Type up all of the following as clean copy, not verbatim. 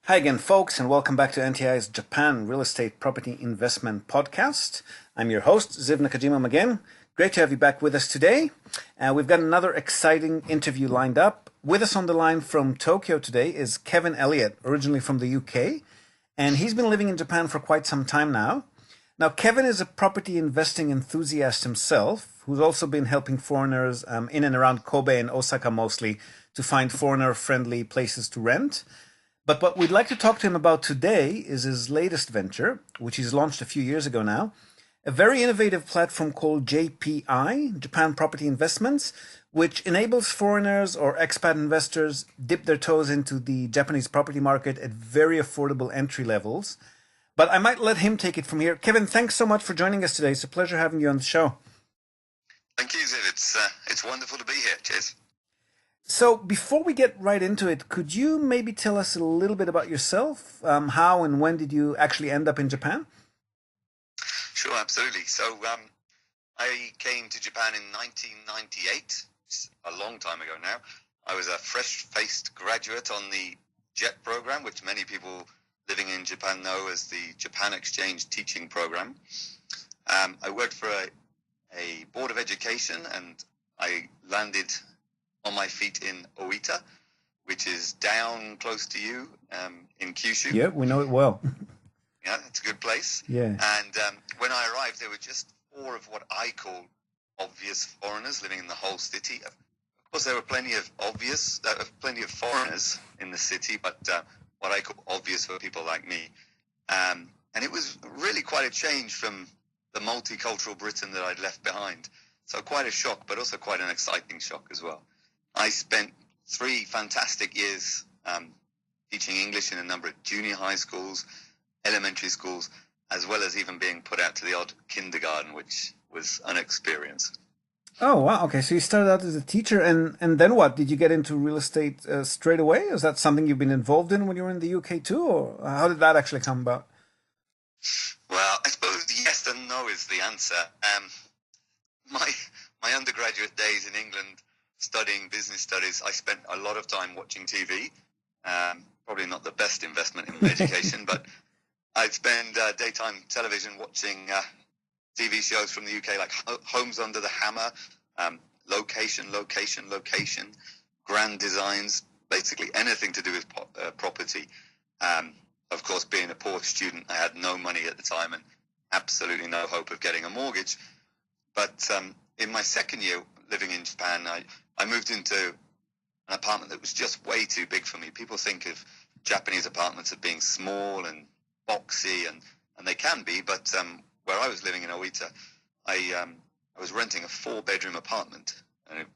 Hi again, folks, and welcome back to NTI's Japan Real Estate Property Investment Podcast. I'm your host, Ziv Nakajima again. Great to have you back with us today. We've got another exciting interview lined up. With us on the line from Tokyo today is Kevin Elliott, originally from the UK, and he's been living in Japan for quite some time now. Now, Kevin is a property investing enthusiast himself, who's also been helping foreigners in and around Kobe and Osaka mostly to find foreigner-friendly places to rent. But what we'd like to talk to him about today is his latest venture, which he's launched a few years ago now, a very innovative platform called JPI, Japan Property Investments, which enables foreigners or expat investors dip their toes into the Japanese property market at very affordable entry levels. But I might let him take it from here. Kevin, thanks so much for joining us today. It's a pleasure having you on the show. Thank you, Ziv. It's wonderful to be here. Cheers. So before we get right into it, could you maybe tell us a little bit about yourself? How and when did you actually end up in Japan? Sure, absolutely. So I came to Japan in 1998, a long time ago now. I was a fresh-faced graduate on the JET program, which many people living in Japan know as the Japan Exchange Teaching Program. I worked for a board of education, and I landed on my feet in Oita, which is down close to you in Kyushu. Yeah, we know it well. Yeah, it's a good place. Yeah. And when I arrived, there were just four of what I call obvious foreigners living in the whole city. Of course, there were plenty of foreigners in the city, but what I call obvious for people like me. And it was really quite a change from the multicultural Britain that I'd left behind. So quite a shock, but also quite an exciting shock as well. I spent 3 fantastic years teaching English in a number of junior high schools, elementary schools, as well as even being put out to the odd kindergarten, which was an experience. Oh, wow. Okay, so you started out as a teacher, and then what? Did you get into real estate straight away? Is that something you've been involved in when you were in the UK too, or how did that actually come about? Well, I suppose yes and no is the answer. My undergraduate days in England, studying business studies, I spent a lot of time watching TV. Probably not the best investment in my education, but I'd spend daytime television watching TV shows from the UK, like Homes Under the Hammer, Location, Grand Designs, basically anything to do with property. Of course, being a poor student, I had no money at the time and absolutely no hope of getting a mortgage. But in my second year living in Japan, I moved into an apartment that was just way too big for me. People think of Japanese apartments as being small and boxy, and they can be, but where I was living in Oita, I was renting a 4-bedroom apartment, and it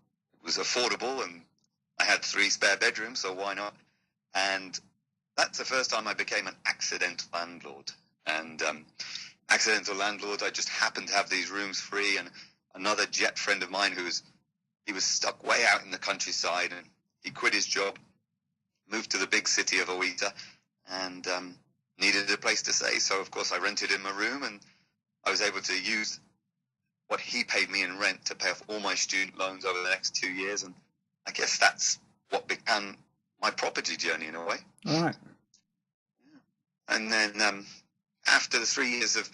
was affordable, and I had 3 spare bedrooms, so why not? And that's the first time I became an accidental landlord. And accidental landlord, I just happened to have these rooms free, and another JET friend of mine he was stuck way out in the countryside, and he quit his job, moved to the big city of Oita, and needed a place to stay. So, of course, I rented him a room, and I was able to use what he paid me in rent to pay off all my student loans over the next 2 years. And I guess that's what began my property journey in a way. All right. And then after the 3 years of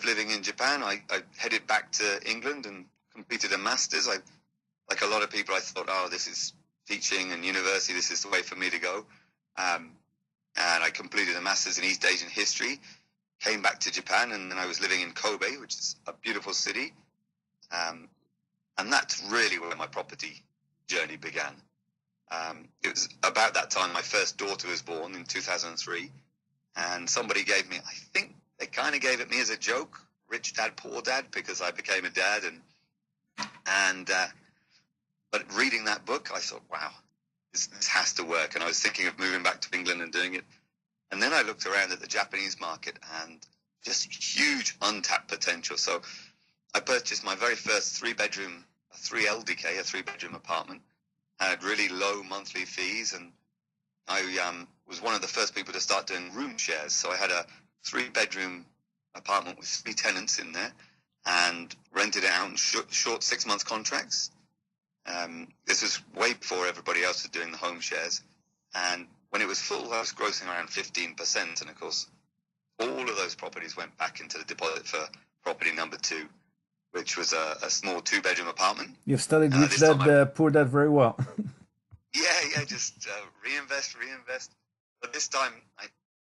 living in Japan, I headed back to England and completed a master's. Like a lot of people, I thought, oh, this is teaching and university, this is the way for me to go. And I completed a master's in East Asian history, came back to Japan, and then I was living in Kobe, which is a beautiful city. And that's really where my property journey began. It was about that time my first daughter was born in 2003, and somebody gave me, I think they kind of gave it me as a joke, Rich Dad, Poor Dad, because I became a dad, but reading that book, I thought, wow, this has to work. And I was thinking of moving back to England and doing it. And then I looked around at the Japanese market and just huge untapped potential. So I purchased my very first 3-bedroom, a 3LDK, a 3-bedroom apartment. Had really low monthly fees, and I was one of the first people to start doing room shares. So I had a 3-bedroom apartment with 3 tenants in there and rented it out in short 6-month contracts. This was way before everybody else was doing the home shares. And when it was full, I was grossing around 15%. And of course, all of those properties went back into the deposit for property number 2, which was a small 2-bedroom apartment. You've studied Rich Dad, Poor Dad very well. Yeah, just reinvest. But this time,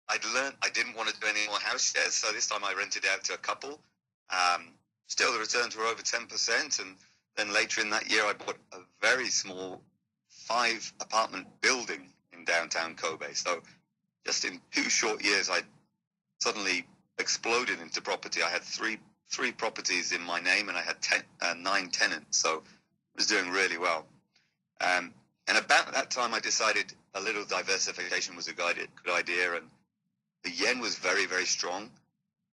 I'd learned I didn't want to do any more house shares, so this time I rented out to a couple. Still, the returns were over 10%, and then later in that year, I bought a very small 5-apartment building in downtown Kobe. So just in 2 short years, I suddenly exploded into property. I had three properties in my name, and I had 9 tenants, so I was doing really well. And about that time, I decided a little diversification was a good idea, and the yen was very, very strong,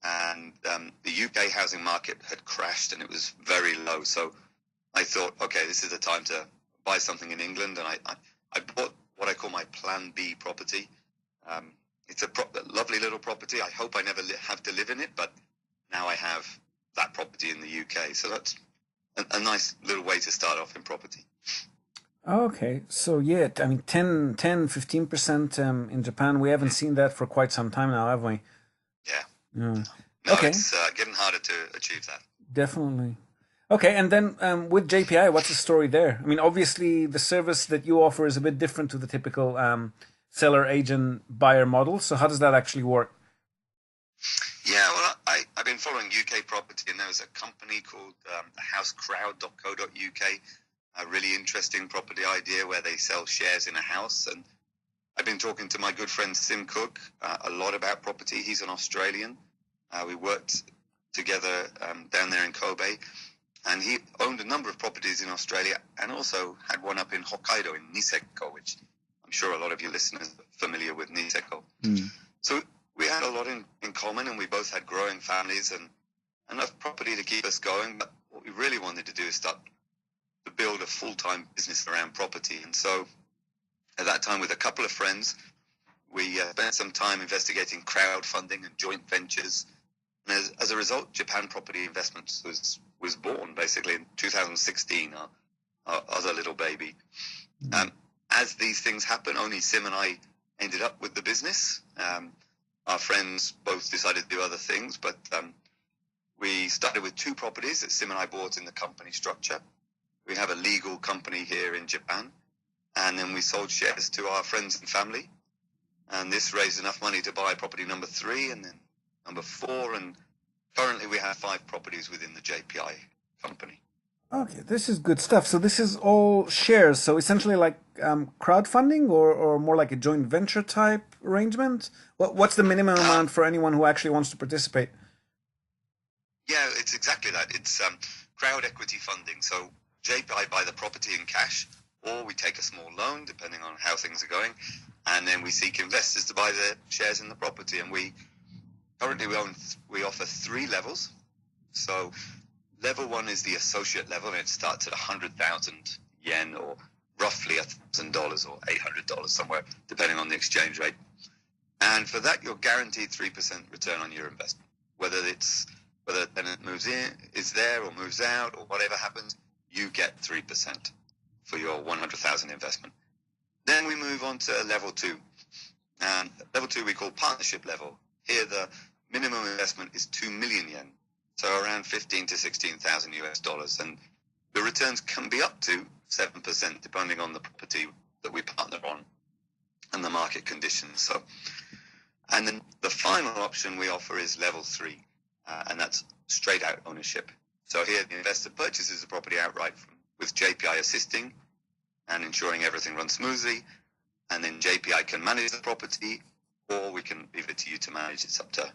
and the UK housing market had crashed, and it was very low. So I thought, okay, this is the time to buy something in England, and I bought what I call my Plan B property. It's a lovely little property. I hope I never have to live in it, but now I have that property in the UK. So that's a nice little way to start off in property. Okay, so yeah, I mean 15% in Japan. We haven't seen that for quite some time now, have we? Yeah. No, okay. It's getting harder to achieve that. Definitely. Okay, and then with JPI, what's the story there? I mean, obviously the service that you offer is a bit different to the typical seller, agent, buyer model. So how does that actually work? Yeah, well, I've been following UK property, and there was a company called housecrowd.co.uk, a really interesting property idea where they sell shares in a house. And I've been talking to my good friend Sim Cook a lot about property. He's an Australian. We worked together down there in Kobe, and he owned a number of properties in Australia and also had one up in Hokkaido in Niseko, which I'm sure a lot of your listeners are familiar with Niseko. So we had a lot in common, and we both had growing families and enough property to keep us going. But what we really wanted to do is start to build a full-time business around property. And so at that time, with a couple of friends, we spent some time investigating crowdfunding and joint ventures. And as a result, Japan Property Investments was born basically in 2016, our other little baby. As these things happen, only Sim and I ended up with the business. Our friends both decided to do other things, but we started with 2 properties that Sim and I bought in the company structure. We have a legal company here in Japan, and then we sold shares to our friends and family, and this raised enough money to buy property number 3 and then number 4, and currently we have 5 properties within the JPI company. Okay, this is good stuff. So this is all shares, so essentially like crowdfunding or more like a joint venture type arrangement? What's the minimum amount for anyone who actually wants to participate? Yeah, it's exactly that. It's crowd equity funding. So JPI buy the property in cash, or we take a small loan, depending on how things are going, and then we seek investors to buy the shares in the property. And we offer 3 levels. So level 1 is the associate level, and it starts at 100,000 yen, or roughly $1,000 or $800 somewhere, depending on the exchange rate. And for that, you're guaranteed 3% return on your investment, whether the tenant moves in, is there, or moves out, or whatever happens. You get 3% for your 100,000 investment. Then we move on to level 2. And level 2 we call partnership level. Here the minimum investment is 2 million yen, so around 15 to 16,000 US dollars. And the returns can be up to 7%, depending on the property that we partner on and the market conditions. So, and then the final option we offer is level 3, and that's straight out ownership. So here the investor purchases the property outright with JPI assisting and ensuring everything runs smoothly, and then JPI can manage the property, or we can leave it to you to manage. It's up to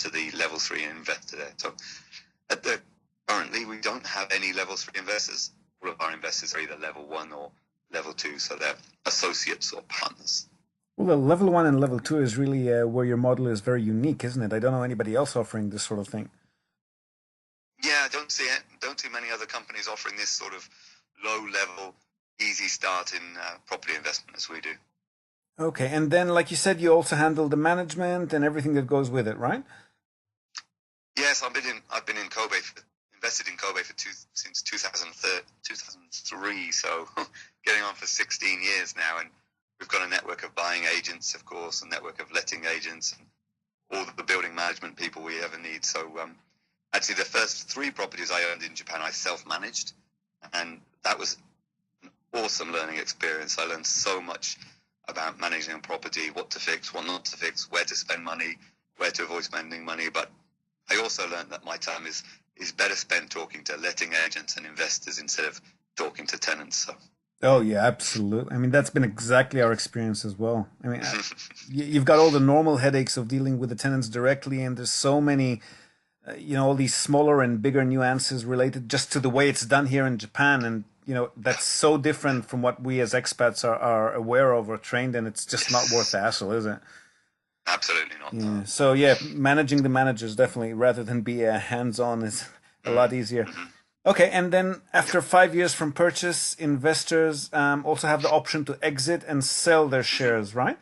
the level 3 investor there. So currently we don't have any level 3 investors. All of our investors are either level 1 or level 2, so they're associates or partners. Well, the level 1 and level 2 is really where your model is very unique, isn't it? I don't know anybody else offering this sort of thing. Yeah, I don't see many other companies offering this sort of low-level, easy start in property investment as we do. Okay, and then, like you said, you also handle the management and everything that goes with it, right? Yes, I've been in Kobe, invested in Kobe since 2003, so getting on for 16 years now. And we've got a network of buying agents, of course, a network of letting agents, and all the building management people we ever need. So actually, the first 3 properties I owned in Japan, I self-managed, and that was an awesome learning experience. I learned so much about managing a property, what to fix, what not to fix, where to spend money, where to avoid spending money. But I also learned that my time is better spent talking to letting agents and investors instead of talking to tenants. So. Oh yeah, absolutely. I mean, that's been exactly our experience as well. I mean, you've got all the normal headaches of dealing with the tenants directly, and there's so many, all these smaller and bigger nuances related just to the way it's done here in Japan, and that's so different from what we as expats are aware of or trained in. It's just not worth the hassle, is it? Absolutely not. Yeah. So yeah, managing the managers definitely, rather than be hands-on, is a lot easier. Okay, and then after 5 years from purchase, investors also have the option to exit and sell their shares, right?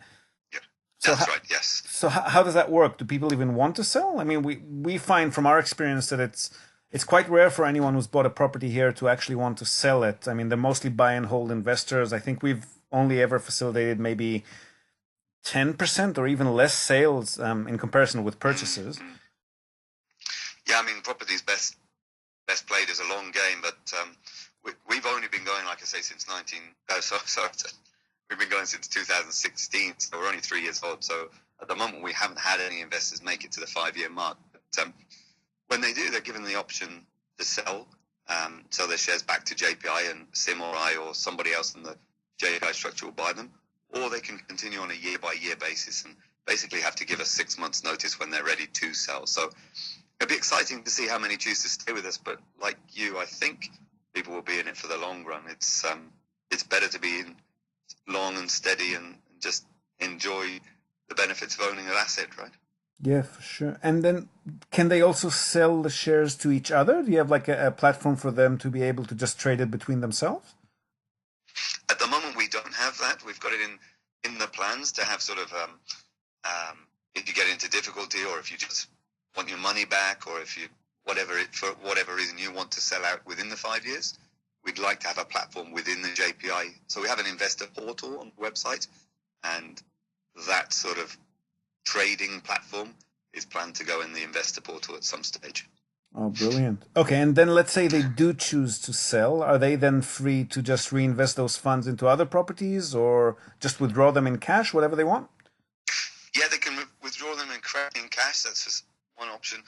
Yeah, that's right, yes. So how does that work? Do people even want to sell? I mean, we find from our experience that it's quite rare for anyone who's bought a property here to actually want to sell it. I mean, they're mostly buy and hold investors. I think we've only ever facilitated maybe 10% or even less sales in comparison with purchases. Yeah, I mean, property's best played as a long game, but we've only been going, like I say, since we've been going since 2016, so we're only 3 years old. So at the moment, we haven't had any investors make it to the 5-year mark. But when they do, they're given the option to sell their shares back to JPI, and Sim or I or somebody else in the JPI structure will buy them, or they can continue on a year-by-year basis and basically have to give us 6 months' notice when they're ready to sell. So it'll be exciting to see how many choose to stay with us, but like you, I think people will be in it for the long run. It's better to be in long and steady and just enjoy the benefits of owning an asset, right? Yeah, for sure. And then can they also sell the shares to each other? Do you have like a platform for them to be able to just trade it between themselves? At the moment, we don't have that. We've got it in the plans to have sort of if you get into difficulty, or if you just want your money back, or if you for whatever reason you want to sell out within the 5 years, we'd like to have a platform within the JPI. So we have an investor portal on the website, and that sort of trading platform is planned to go in the investor portal at some stage. Oh, brilliant. Okay, and then let's say they do choose to sell. Are they then free to just reinvest those funds into other properties, or just withdraw them in cash, whatever they want? Yeah, they can withdraw them in cash. That's just one option.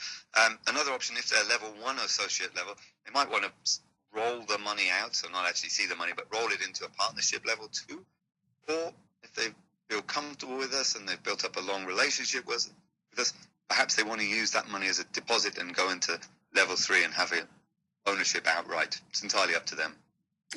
Another option, if they're level 1 associate level, they might want to roll the money out, so not actually see the money, but roll it into a partnership level 2. Or if they feel comfortable with us and they've built up a long relationship with us, perhaps they want to use that money as a deposit and go into level 3 and have ownership outright. It's entirely up to them.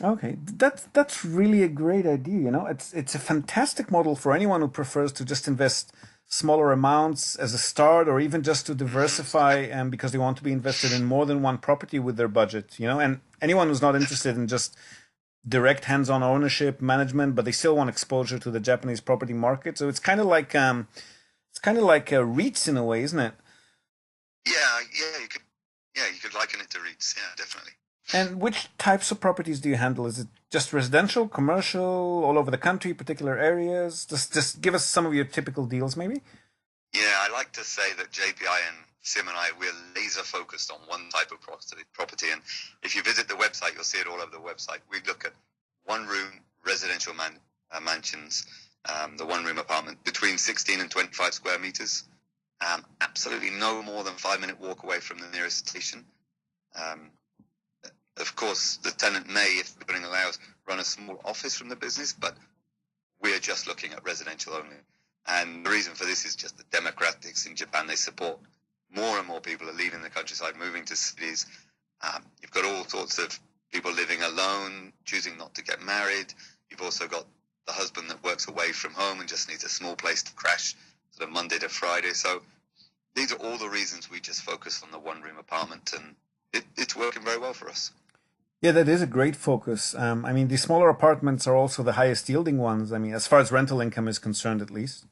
Okay, that's really a great idea. It's a fantastic model for anyone who prefers to just invest smaller amounts as a start, or even just to diversify, because they want to be invested in more than one property with their budget. And anyone who's not interested in just direct hands-on ownership management, but they still want exposure to the Japanese property market. So it's kind of like a REITs in a way, isn't it? Yeah, you could liken it to REITs. Yeah, definitely. And which types of properties do you handle? Is it just residential, commercial, all over the country, particular areas? Just give us some of your typical deals, maybe. Yeah, I like to say that JPI and Sim and I, we're laser focused on one type of property. And if you visit the website, you'll see it all over the website. We look at one-room residential mansions, the one-room apartment between 16 and 25 square meters. Absolutely no more than 5-minute walk away from the nearest station. Of course, the tenant may, if the building allows, run a small office from the business, but we're just looking at residential only. And the reason for this is just the demographics in Japan. They support more and more people are leaving the countryside, moving to cities. You've got all sorts of people living alone, choosing not to get married. You've also got the husband that works away from home and just needs a small place to crash, sort of Monday to Friday. So these are all the reasons we just focus on the one-room apartment, and it's working very well for us. Yeah, that is a great focus. I mean, the smaller apartments are also the highest yielding ones. I mean, as far as rental income is concerned, at least.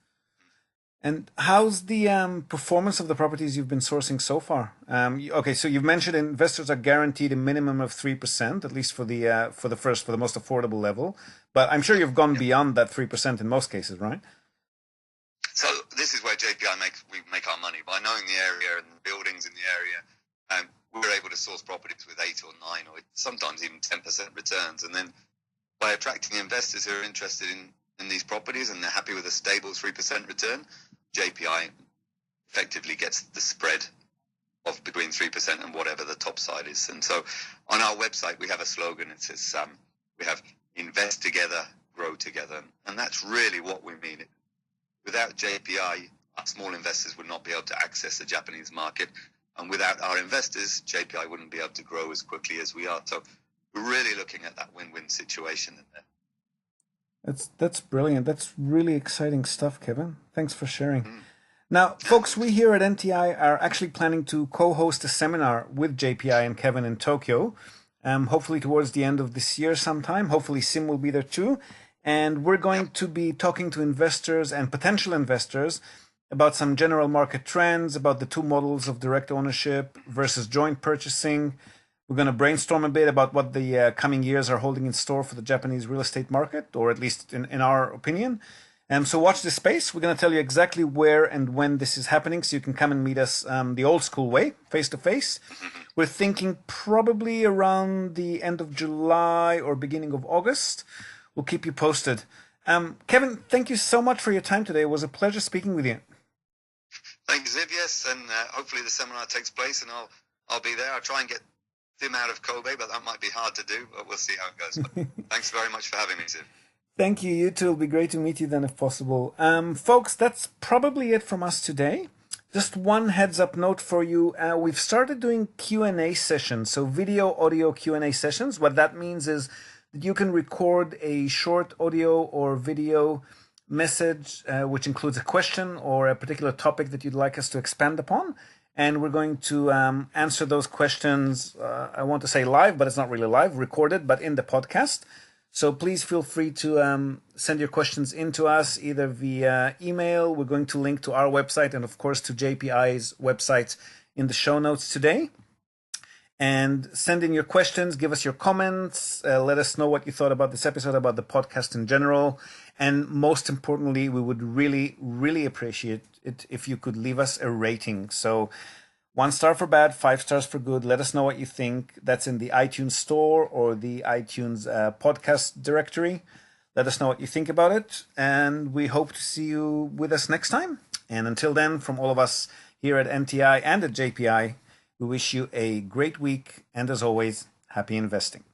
And how's the performance of the properties you've been sourcing so far? Okay, so you've mentioned investors are guaranteed a minimum of 3%, at least for the most affordable level. But I'm sure you've gone beyond that 3% in most cases, right? So this is where JPI we make our money by knowing the area and the buildings in the area. We're able to source properties with 8 or 9 or sometimes even 10% returns, and then by attracting investors who are interested in these properties and they're happy with a stable 3% return, JPI effectively gets the spread of between 3% and whatever the top side is. And so on our website, we have a slogan. It says, we have invest together, grow together. And that's really what we mean. Without JPI, our small investors would not be able to access the Japanese market. And without our investors, JPI wouldn't be able to grow as quickly as we are. So we're really looking at that win-win situation in there. That's brilliant. That's really exciting stuff, Kevin. Thanks for sharing. Now, folks, we here at NTI are actually planning to co-host a seminar with JPI and Kevin in Tokyo, hopefully towards the end of this year sometime. Hopefully Sim will be there too. And we're going to be talking to investors and potential investors about some general market trends, about the two models of direct ownership versus joint purchasing. We're going to brainstorm a bit about what the coming years are holding in store for the Japanese real estate market, or at least in our opinion. So watch this space. We're going to tell you exactly where and when this is happening, so you can come and meet us the old school way, face to face. We're thinking probably around the end of July or beginning of August. We'll keep you posted. Kevin, thank you so much for your time today. It was a pleasure speaking with you. Thank you, Ziv. Yes, and hopefully the seminar takes place, and I'll be there. I'll try and get Sim out of Kobe, but that might be hard to do, but we'll see how it goes. But thanks very much for having me, Ziv. Thank you. You too. It'll be great to meet you then if possible. Folks, that's probably it from us today. Just one heads up note for you. We've started doing Q&A sessions, so video, audio Q&A sessions. What that means is that you can record a short audio or video message, which includes a question or a particular topic that you'd like us to expand upon. And we're going to answer those questions, I want to say live, but it's not really live, recorded, but in the podcast. So please feel free to send your questions in to us, either via email. We're going to link to our website and, of course, to JPI's website in the show notes today. And send in your questions, give us your comments, let us know what you thought about this episode, about the podcast in general. And most importantly, we would really, really appreciate it if you could leave us a rating. So 1 star for bad, 5 stars for good. Let us know what you think. That's in the iTunes store or the iTunes podcast directory. Let us know what you think about it. And we hope to see you with us next time. And until then, from all of us here at NTI and at JPI, we wish you a great week. And as always, happy investing.